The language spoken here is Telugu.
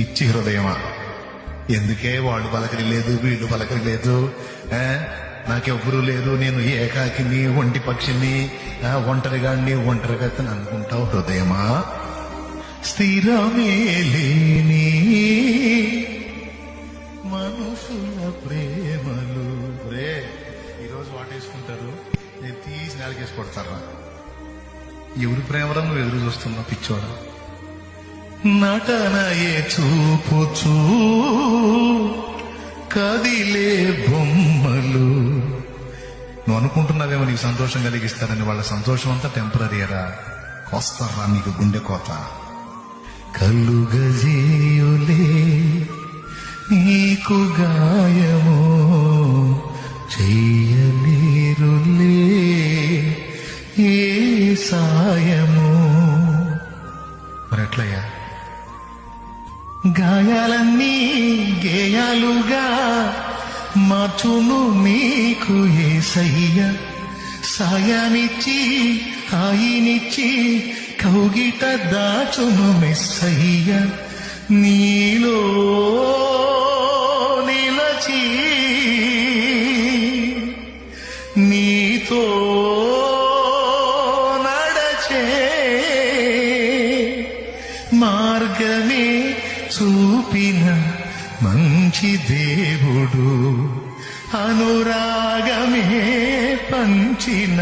పిచ్చి హృదయమా, ఎందుకే వాళ్ళు పలకరి లేదు వీళ్ళు పలకరి లేదు, నాకెవ్వరూ లేదు, నేను ఏకాకిని ఒంటి పక్షిని ఒంటరిగాడిని ఒంటరిగతని అనుకుంటావు హృదయమా? స్థిరమే లేని మనుషుల ప్రేమలు రే ఈరోజు వాటేసుకుంటారు, నేను తీసి నేలకేసి కొడతారా? ఎవరి ప్రేమలో నువ్వు ఎదురు చూస్తున్నావు పిచ్చోడా? నటనయే చూపుచూ కదిలే బొమ్మలు. నువ్వు అనుకుంటున్నావేమో నీకు సంతోషం కలిగిస్తారని, వాళ్ళ సంతోషం అంతా టెంపరీరా, కోస్తారా నీకు గుండె కోత. కలుగజేయులే నీకు గాయము, చెయ్యలేరులే ఏ సాయము. మరి ఎట్లయ్యా? గాయాలన్నీ గేయాలుగా మార్చును నీకు యేసయ్య, సాయానిచ్చి హాయినిచ్చి కౌగిట దాచును మెస్సయ్య. నీలో నిలచి నీతో నడచే మార్గమే చూపిన మంచి దేవుడు, అనురాగమే పంచిన